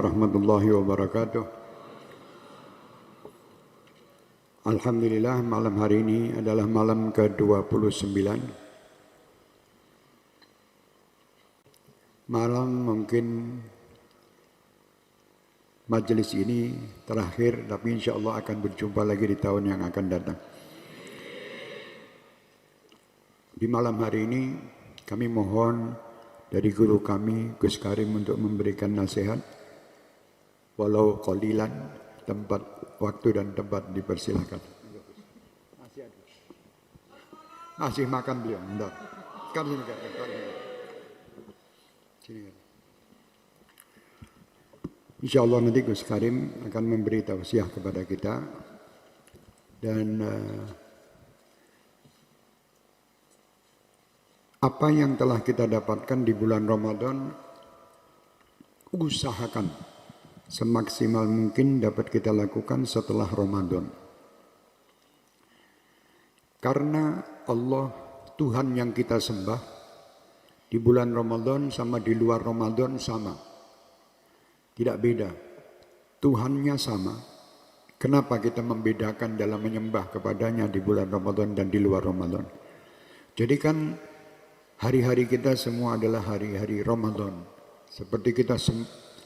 Warahmatullahi wabarakatuh. Alhamdulillah, malam hari ini adalah malam ke-29. Malam mungkin majelis ini terakhir, tapi insya Allah akan berjumpa lagi di tahun yang akan datang. Di malam hari ini kami mohon dari guru kami Gus Karim untuk memberikan nasihat. Walau qalilan, tempat, waktu dan tempat dipersilakan. Masih makan beliau, enggak. Kan sini kan. Sini kan. Insya Allah nanti Gus Karim akan memberi tausiah kepada kita. Dan apa yang telah kita dapatkan di bulan Ramadan, usahakan semaksimal mungkin dapat kita lakukan setelah Ramadan. Karena Allah, Tuhan yang kita sembah, di bulan Ramadan sama di luar Ramadan sama. Tidak beda. Tuhannya sama. Kenapa kita membedakan dalam menyembah kepadanya di bulan Ramadan dan di luar Ramadan? Jadi kan hari-hari kita semua adalah hari-hari Ramadan. Seperti kita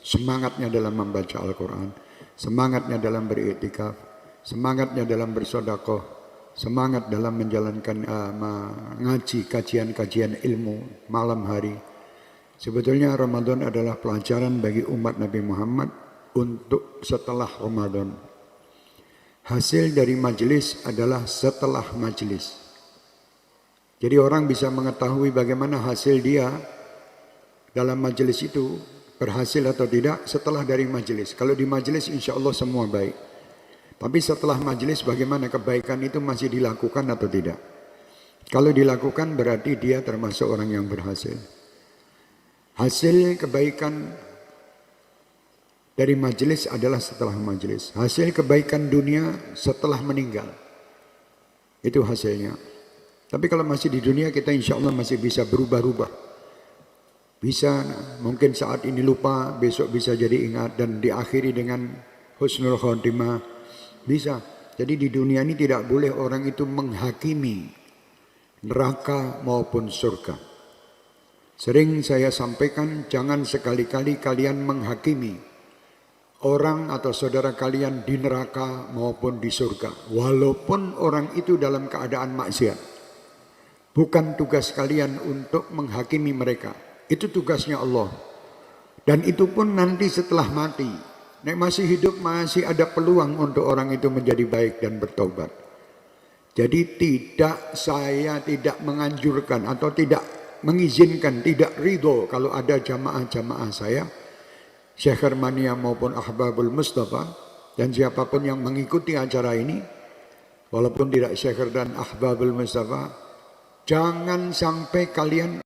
semangatnya dalam membaca Al-Quran, semangatnya dalam beriktikaf, semangatnya dalam bersedekah, semangat dalam menjalankan mengaji kajian-kajian ilmu malam hari. Sebetulnya Ramadan adalah pelajaran bagi umat Nabi Muhammad untuk setelah Ramadan. Hasil dari majelis adalah setelah majelis. Jadi orang bisa mengetahui bagaimana hasil dia dalam majelis itu, berhasil atau tidak setelah dari majelis. Kalau di majelis insya Allah semua baik. Tapi setelah majelis bagaimana kebaikan itu masih dilakukan atau tidak? Kalau dilakukan berarti dia termasuk orang yang berhasil. Hasil kebaikan dari majelis adalah setelah majelis. Hasil kebaikan dunia setelah meninggal. Itu hasilnya. Tapi kalau masih di dunia kita insya Allah masih bisa berubah-ubah. Bisa mungkin saat ini lupa, besok bisa jadi ingat dan diakhiri dengan husnul khotimah. Bisa. Jadi di dunia ini tidak boleh orang itu menghakimi neraka maupun surga. Sering saya sampaikan, jangan sekali-kali kalian menghakimi orang atau saudara kalian di neraka maupun di surga. Walaupun orang itu dalam keadaan maksiat. Bukan tugas kalian untuk menghakimi mereka. Itu tugasnya Allah. Dan itu pun nanti setelah mati. Nek masih hidup masih ada peluang untuk orang itu menjadi baik dan bertobat. Jadi saya tidak menganjurkan atau tidak mengizinkan, tidak ridho kalau ada jamaah-jamaah saya, Syekh Hermania maupun Ahbabul Mustafa, dan siapapun yang mengikuti acara ini, walaupun tidak Syekh dan Ahbabul Mustafa, jangan sampai kalian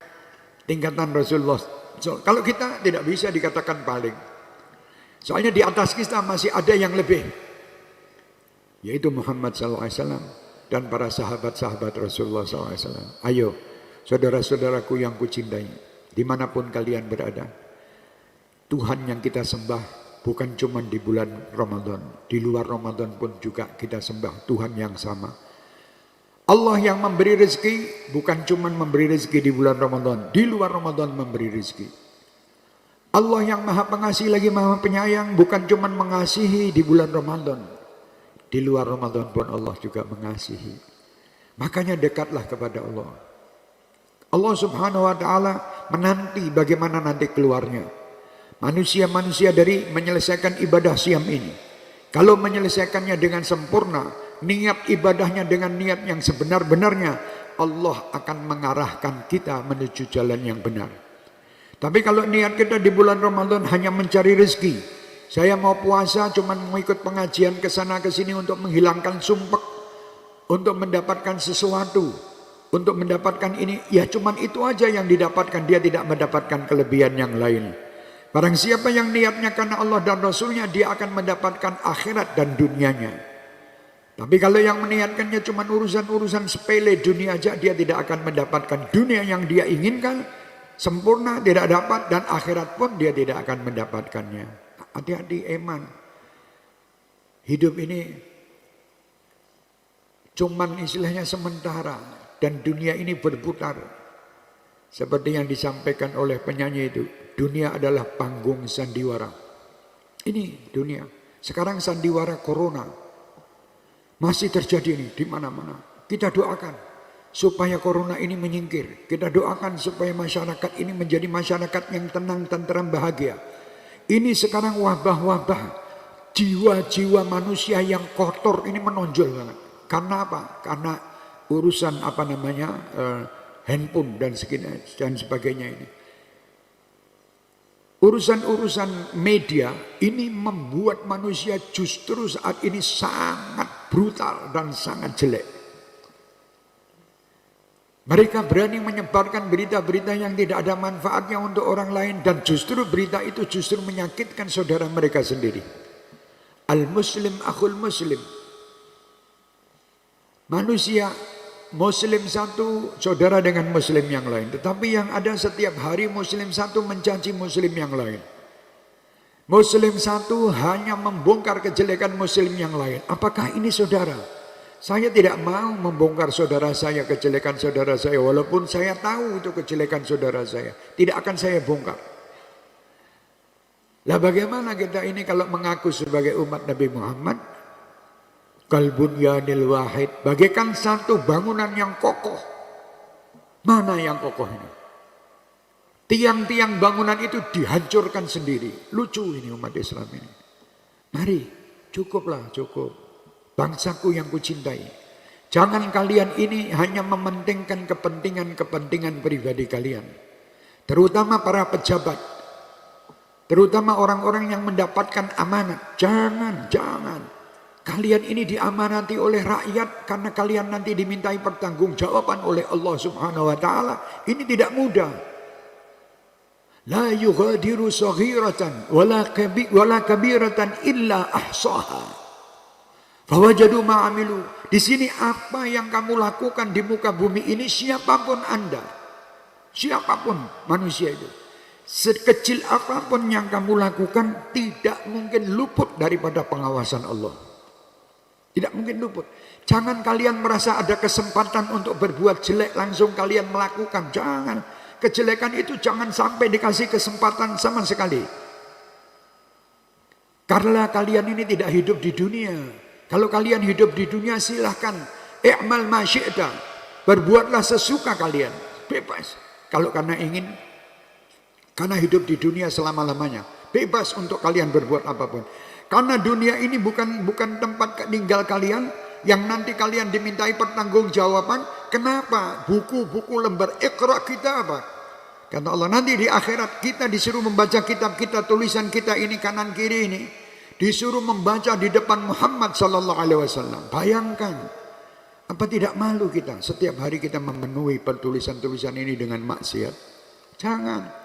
tingkatan Rasulullah. Kalau kita tidak bisa dikatakan paling. Soalnya di atas kita masih ada yang lebih. Yaitu Muhammad SAW dan para sahabat-sahabat Rasulullah SAW. Ayo, saudara-saudaraku yang kucintai, dimanapun kalian berada. Tuhan yang kita sembah bukan cuma di bulan Ramadan. Di luar Ramadan pun juga kita sembah Tuhan yang sama. Allah yang memberi rezeki bukan cuma memberi rezeki di bulan Ramadan, di luar Ramadan memberi rezeki. Allah yang maha pengasih lagi maha penyayang bukan cuma mengasihi di bulan Ramadan, di luar Ramadan pun Allah juga mengasihi. Makanya dekatlah kepada Allah. Allah Subhanahu wa taala menanti bagaimana nanti keluarnya manusia-manusia dari menyelesaikan ibadah siam ini. Kalau menyelesaikannya dengan sempurna, niat ibadahnya dengan niat yang sebenar-benarnya, Allah akan mengarahkan kita menuju jalan yang benar. Tapi kalau niat kita di bulan Ramadan hanya mencari rezeki, saya mau puasa cuma mau ikut pengajian ke sana ke sini untuk menghilangkan sumpek, untuk mendapatkan sesuatu, untuk mendapatkan ini, ya cuma itu aja yang didapatkan, dia tidak mendapatkan kelebihan yang lain. Barang siapa yang niatnya karena Allah dan Rasulnya, dia akan mendapatkan akhirat dan dunianya. Tapi kalau yang meniatkannya cuma urusan-urusan sepele dunia aja, dia tidak akan mendapatkan dunia yang dia inginkan, sempurna tidak dapat, dan akhirat pun dia tidak akan mendapatkannya. Hati-hati eman. Hidup ini cuman istilahnya sementara dan dunia ini berputar. Seperti yang disampaikan oleh penyanyi itu, dunia adalah panggung sandiwara. Ini dunia. Sekarang sandiwara corona masih terjadi nih di mana-mana. Kita doakan supaya corona ini menyingkir. Kita doakan supaya masyarakat ini menjadi masyarakat yang tenang, tenteram, bahagia. Ini sekarang wabah-wabah jiwa-jiwa manusia yang kotor ini menonjol banget. Karena apa? Karena urusan handphone dan sebagainya ini. Urusan-urusan media ini membuat manusia justru saat ini sangat brutal dan sangat jelek. Mereka berani menyebarkan berita-berita yang tidak ada manfaatnya untuk orang lain, dan justru berita itu justru menyakitkan saudara mereka sendiri. Al-Muslim akhul Muslim. Manusia Muslim satu saudara dengan Muslim yang lain. Tetapi yang ada setiap hari Muslim satu mencaci Muslim yang lain. Muslim satu hanya membongkar kejelekan Muslim yang lain. Apakah ini saudara? Saya tidak mau membongkar saudara saya, kejelekan saudara saya. Walaupun saya tahu itu kejelekan saudara saya. Tidak akan saya bongkar. Lah bagaimana kita ini kalau mengaku sebagai umat Nabi Muhammad? Kalbunyanil wahid, bagaikan satu bangunan yang kokoh. Mana yang kokoh ini? Tiang-tiang bangunan itu dihancurkan sendiri. Lucu ini umat Islam ini. Mari, cukuplah, cukup. Bangsaku yang kucintai. Jangan kalian ini hanya mementingkan kepentingan-kepentingan pribadi kalian. Terutama para pejabat. Terutama orang-orang yang mendapatkan amanat. Jangan. Kalian ini diamanati oleh rakyat karena kalian nanti dimintai pertanggungjawaban oleh Allah Subhanahu wa taala. Ini tidak mudah. La yughadiru saghiratan wala kabiratan illa ahsaha. Fawajadu ma amilu. Di sini apa yang kamu lakukan di muka bumi ini, siapapun Anda, siapapun manusia itu, sekecil apapun yang kamu lakukan tidak mungkin luput daripada pengawasan Allah. Tidak mungkin luput. Jangan kalian merasa ada kesempatan untuk berbuat jelek langsung kalian melakukan. Jangan. Kejelekan itu jangan sampai dikasih kesempatan sama sekali. Karena kalian ini tidak hidup di dunia. Kalau kalian hidup di dunia silahkan. I'mal ma syi'ta. Berbuatlah sesuka kalian. Bebas. Kalau karena ingin. Karena hidup di dunia selama-lamanya. Bebas untuk kalian berbuat apapun. Karena dunia ini bukan tempat tinggal kalian yang nanti kalian dimintai pertanggungjawaban. Kenapa? Buku-buku lembar Iqra kita apa? Kata Allah, nanti di akhirat kita disuruh membaca kitab kita, tulisan kita ini kanan kiri ini, disuruh membaca di depan Muhammad sallallahu alaihi wasallam. Bayangkan, apa tidak malu kita setiap hari kita memenuhi pertulisan-tulisan ini dengan maksiat? Jangan.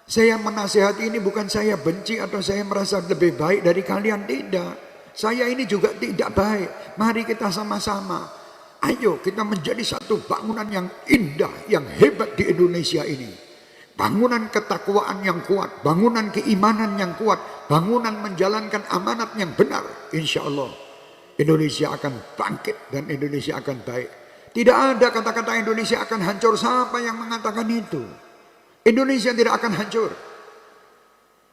Saya menasihati ini bukan saya benci atau saya merasa lebih baik dari kalian, tidak. Saya ini juga tidak baik. Mari kita sama-sama. Ayo kita menjadi satu bangunan yang indah, yang hebat di Indonesia ini. Bangunan ketakwaan yang kuat, bangunan keimanan yang kuat, bangunan menjalankan amanat yang benar. Insya Allah Indonesia akan bangkit dan Indonesia akan baik. Tidak ada kata-kata Indonesia akan hancur. Siapa yang mengatakan itu? Indonesia tidak akan hancur.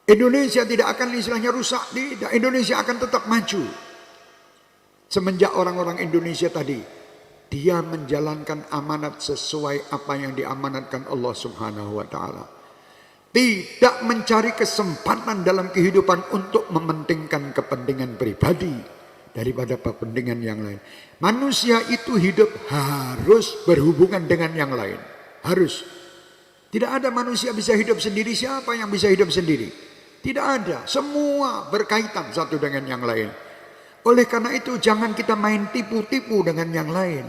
Indonesia tidak akan istilahnya rusak. Tidak. Indonesia akan tetap maju. Semenjak orang-orang Indonesia tadi, dia menjalankan amanat sesuai apa yang diamanatkan Allah Subhanahu wa taala. Tidak mencari kesempatan dalam kehidupan untuk mementingkan kepentingan pribadi daripada kepentingan yang lain. Manusia itu hidup harus berhubungan dengan yang lain. Harus. Tidak ada manusia bisa hidup sendiri. Siapa yang bisa hidup sendiri? Tidak ada. Semua berkaitan satu dengan yang lain. Oleh karena itu jangan kita main tipu-tipu dengan yang lain.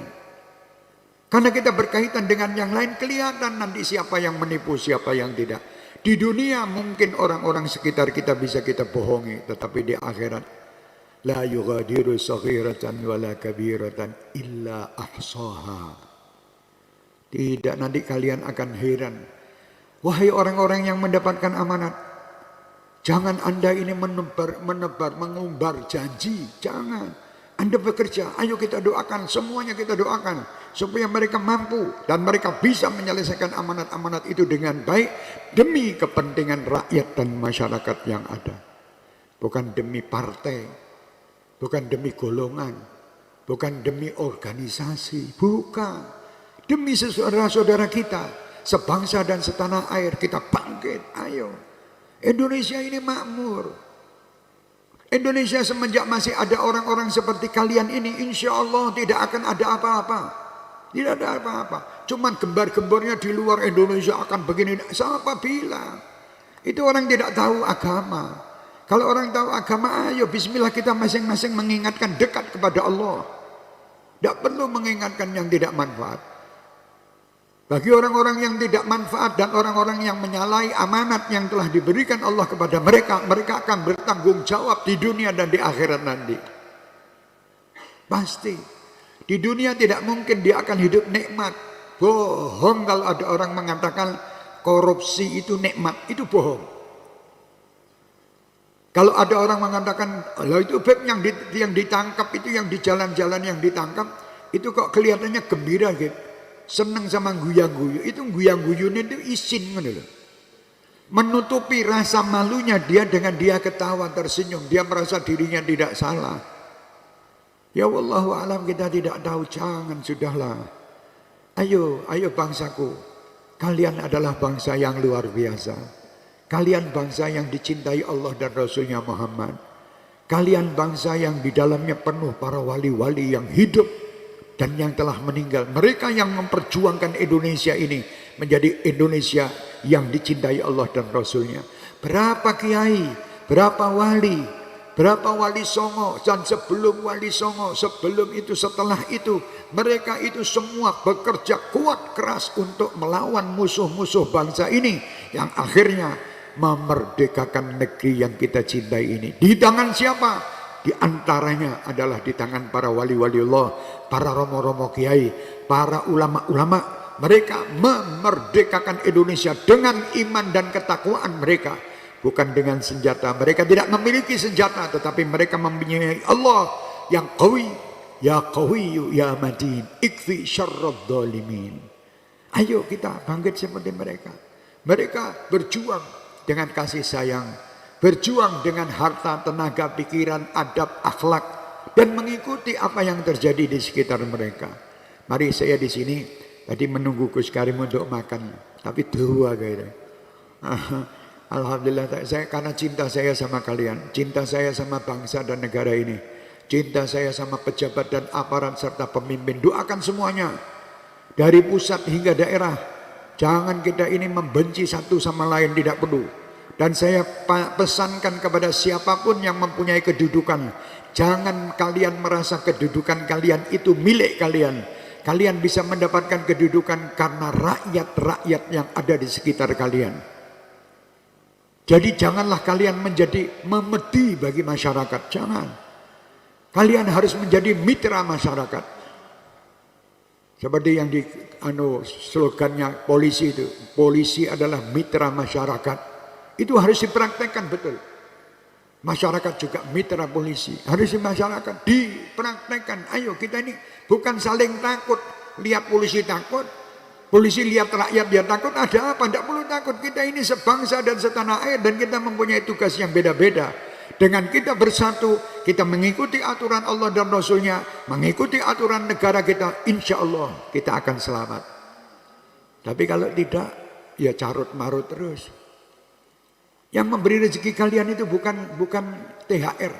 Karena kita berkaitan dengan yang lain, kelihatan nanti siapa yang menipu, siapa yang tidak. Di dunia mungkin orang-orang sekitar kita bisa kita bohongi. Tetapi di akhirat, la yughadiru saghiratan wala kabiratan illa ahsaha. Tidak, nanti kalian akan heran. Wahai orang-orang yang mendapatkan amanat, Jangan Anda ini mengumbar janji. Jangan. Anda bekerja, ayo kita doakan, semuanya kita doakan. Supaya mereka mampu dan mereka bisa menyelesaikan amanat-amanat itu dengan baik. Demi kepentingan rakyat dan masyarakat yang ada. Bukan demi partai, bukan demi golongan, bukan demi organisasi, bukan. Demi saudara-saudara kita, sebangsa dan setanah air, kita bangkit, ayo. Indonesia ini makmur. Indonesia semenjak masih ada orang-orang seperti kalian ini, insya Allah tidak akan ada apa-apa. Tidak ada apa-apa. Cuman gembar-gembornya di luar Indonesia akan begini. Siapa bilang? Itu orang tidak tahu agama. Kalau orang tahu agama, ayo bismillah kita masing-masing mengingatkan dekat kepada Allah. Tidak perlu mengingatkan yang tidak manfaat. Bagi orang-orang yang tidak manfaat dan orang-orang yang menyalahi amanat yang telah diberikan Allah kepada mereka, mereka akan bertanggung jawab di dunia dan di akhirat nanti. Pasti. Di dunia tidak mungkin dia akan hidup nikmat. Bohong kalau ada orang mengatakan korupsi itu nikmat, itu bohong. Kalau ada orang mengatakan, "Lah itu beb yang ditangkap itu, yang di jalan-jalan yang ditangkap, itu kok kelihatannya gembira gitu. Seneng sama guyang-guyu." Itu guyang-guyunya itu isin gitu loh. Menutupi rasa malunya dia dengan dia ketawa tersenyum, dia merasa dirinya tidak salah. Ya wallahu alam, kita tidak tahu, jangan, sudahlah. Ayo bangsaku. Kalian adalah bangsa yang luar biasa. Kalian bangsa yang dicintai Allah dan Rasulnya Muhammad. Kalian bangsa yang di dalamnya penuh para wali-wali yang hidup dan yang telah meninggal. Mereka yang memperjuangkan Indonesia ini menjadi Indonesia yang dicintai Allah dan Rasulnya. Berapa kiai, berapa wali songo, dan sebelum wali songo, sebelum itu, setelah itu, mereka itu semua bekerja kuat keras untuk melawan musuh-musuh bangsa ini yang akhirnya memerdekakan negeri yang kita cintai ini. Di tangan siapa? Di antaranya adalah di tangan para wali-wali Allah, para romo-romo kiai, para ulama-ulama. Mereka memerdekakan Indonesia dengan iman dan ketakwaan mereka, bukan dengan senjata. Mereka tidak memiliki senjata, tetapi mereka mempunyai Allah yang qawi, ya qawiyu ya matin, ikfi syarrad dhalimin. Ayo kita bangkit seperti mereka. Mereka berjuang dengan kasih sayang, berjuang dengan harta, tenaga, pikiran, adab, akhlak, dan mengikuti apa yang terjadi di sekitar mereka. Mari, saya di sini tadi menunggu Gus Karim untuk makan, tapi dua kayaknya. Alhamdulillah, saya karena cinta saya sama kalian, cinta saya sama bangsa dan negara ini, cinta saya sama pejabat dan aparat serta pemimpin. Doakan semuanya dari pusat hingga daerah. Jangan kita ini membenci satu sama lain, tidak perlu. Dan saya pesankan kepada siapapun yang mempunyai kedudukan, jangan kalian merasa kedudukan kalian itu milik kalian. Kalian bisa mendapatkan kedudukan karena rakyat-rakyat yang ada di sekitar kalian. Jadi janganlah kalian menjadi memedi bagi masyarakat, jangan. Kalian harus menjadi mitra masyarakat. Seperti yang di slogannya polisi itu, polisi adalah mitra masyarakat. Itu harus dipraktekkan betul. Masyarakat juga mitra polisi, harus di masyarakat dipraktekkan. Ayo kita ini bukan saling takut, lihat polisi takut, polisi lihat rakyat dia takut, ada apa? Tidak perlu takut. Kita ini sebangsa dan setanah air dan kita mempunyai tugas yang beda-beda. Dengan kita bersatu, kita mengikuti aturan Allah dan Rasulnya, mengikuti aturan negara kita, insya Allah kita akan selamat. Tapi kalau tidak, ya carut marut terus. Yang memberi rezeki kalian itu bukan THR.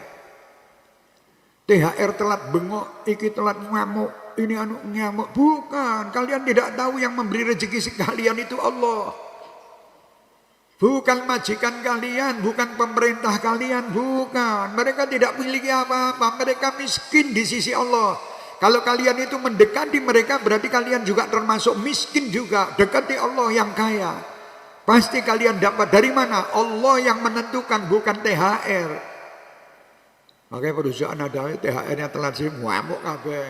THR telat bengok, iki telat ngamuk, ini ngamuk. Bukan, kalian tidak tahu yang memberi rezeki kalian itu Allah. Bukan majikan kalian, bukan pemerintah kalian, bukan. Mereka tidak memiliki apa-apa, mereka miskin di sisi Allah. Kalau kalian itu mendekati mereka, berarti kalian juga termasuk miskin juga. Dekati Allah yang kaya. Pasti kalian dapat dari mana? Allah yang menentukan, bukan THR. Makanya perusahaan ada THR-nya telat sih, ngamuk kabeh.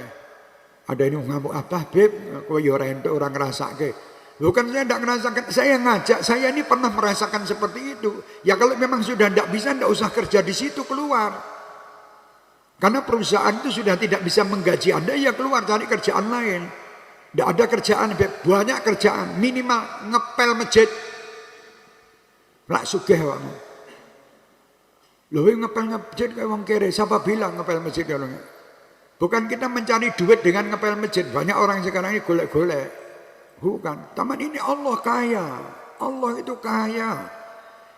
Ada ini ngamuk apa, Beb? Kowe yo ora entuk, ora ngrasake. Bukan saya tidak merasakan, saya ngajak, saya ini pernah merasakan seperti itu. Ya kalau memang sudah tidak bisa, tidak usah kerja di situ, keluar. Karena perusahaan itu sudah tidak bisa menggaji Anda, ya keluar cari kerjaan lain. Tidak ada kerjaan, banyak kerjaan, minimal ngepel masjid. Lak sugih wae. Loh ngepel masjid kayak wong kere, siapa bilang ngepel masjid kalau enggak? Bukan kita mencari duit dengan ngepel masjid. Banyak orang sekarang ini golek-golek. Bukan. Taman ini Allah kaya. Allah itu kaya.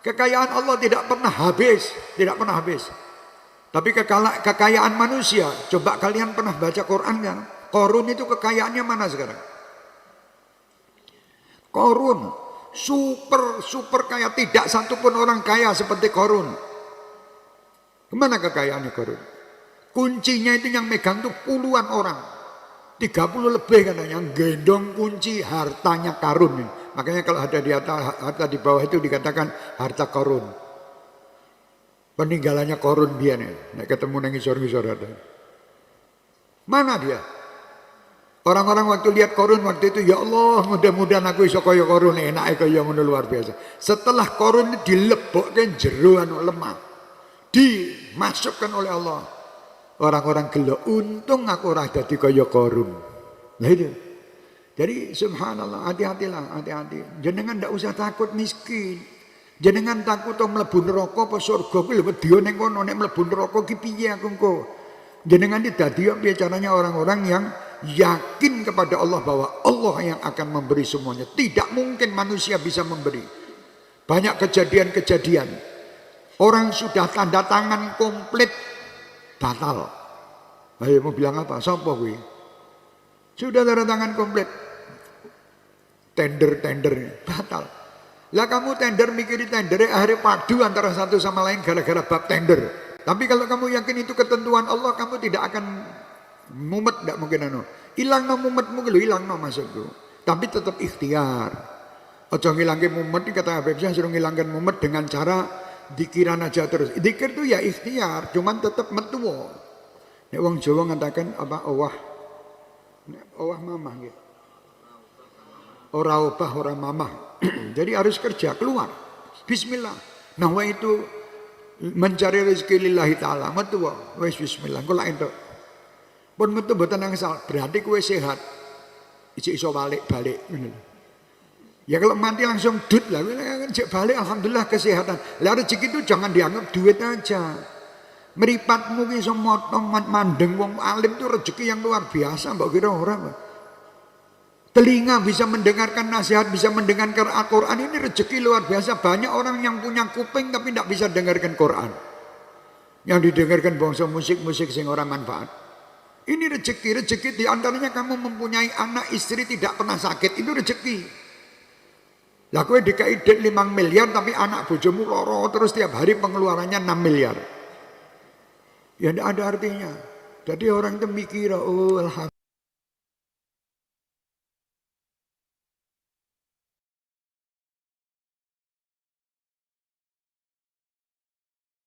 Kekayaan Allah tidak pernah habis. Tidak pernah habis. Tapi kekayaan manusia. Coba kalian pernah baca Quran kan? Korun itu kekayaannya mana sekarang? Korun. Super kaya. Tidak satupun orang kaya seperti Korun. Kemana kekayaannya Korun? Kuncinya itu yang megang tuh puluhan orang. 30 lebih katanya gendong kunci hartanya Karun. Makanya kalau ada di atas, harta di bawah itu dikatakan harta Korun. Peninggalannya Korun dia nih. Nek ketemu nang ngisor-ngisor ada. Mana dia? Orang-orang waktu lihat Korun waktu itu, ya Allah, mudah-mudahan aku iso kaya Korun, enak kaya ngono luar biasa. Setelah Korun dilebokkan jeroan lemah, dimasukkan oleh Allah. Orang-orang gelo, untung aku ora dadi kaya Korun. Lah itu. Jadi subhanallah, hati-hatilah, hati-hati. Jenengan ndak usah takut miskin. Jenengan takut to mlebu neraka apa surga kuwi lho wedya ning kono, nek mlebu neraka ki piye aku engko. Jenengan iki dadi piye caranya orang-orang yang yakin kepada Allah bahwa Allah yang akan memberi semuanya. Tidak mungkin manusia bisa memberi. Banyak kejadian-kejadian. Orang sudah tanda tangan komplit batal. Ayo mau bilang apa? Sapa kuwi? Sudah tanda tangan komplit. Tender batal. Lah kamu tender mikiri tender akhirnya padu antara satu sama lain gara-gara bab tender. Tapi kalau kamu yakin itu ketentuan Allah, kamu tidak akan mumet, tidak mungkin anu. Ilangno mumetmu lho, ilangno maksudku. Tapi tetap ikhtiar. Aja ngilangke mumet, kata Habib Syah suruh ngilangkan mumet dengan cara dikiran aja terus. Dikir itu ya ikhtiar, cuman tetap metuwo. Nek wong Jawa ngatakan apa owah. Nek owah mamah gitu. Ora obah ora mamah. Jadi harus kerja keluar. Bismillah. Nah wa itu mencari rezeki lillahi taala. Metuwo wis bismillah. Engko lak entuk. Pun metu mboten angsal, berarti kowe sehat. Iso balik ngono. Ya kalau mati langsung dut lah, cek balik alhamdulillah kesehatan. Lah rezeki itu jangan dianggap duit aja. Meripatmu ki iso motong mandeng wong alim itu rezeki yang luar biasa, mbok kira orang. Telinga bisa mendengarkan nasihat, bisa mendengarkan Al-Qur'an, ini rezeki luar biasa. Banyak orang yang punya kuping tapi tidak bisa dengarkan Quran. Yang didengarkan bangsa musik-musik sing ora manfaat. Ini rezeki di antaranya kamu mempunyai anak istri tidak pernah sakit, itu rezeki. Lah kowe DKI 5 miliar tapi anak bojomu loro terus tiap hari pengeluarannya 6 miliar. Ya tidak ada artinya. Jadi orang itu mikir, oh alhamdulillah.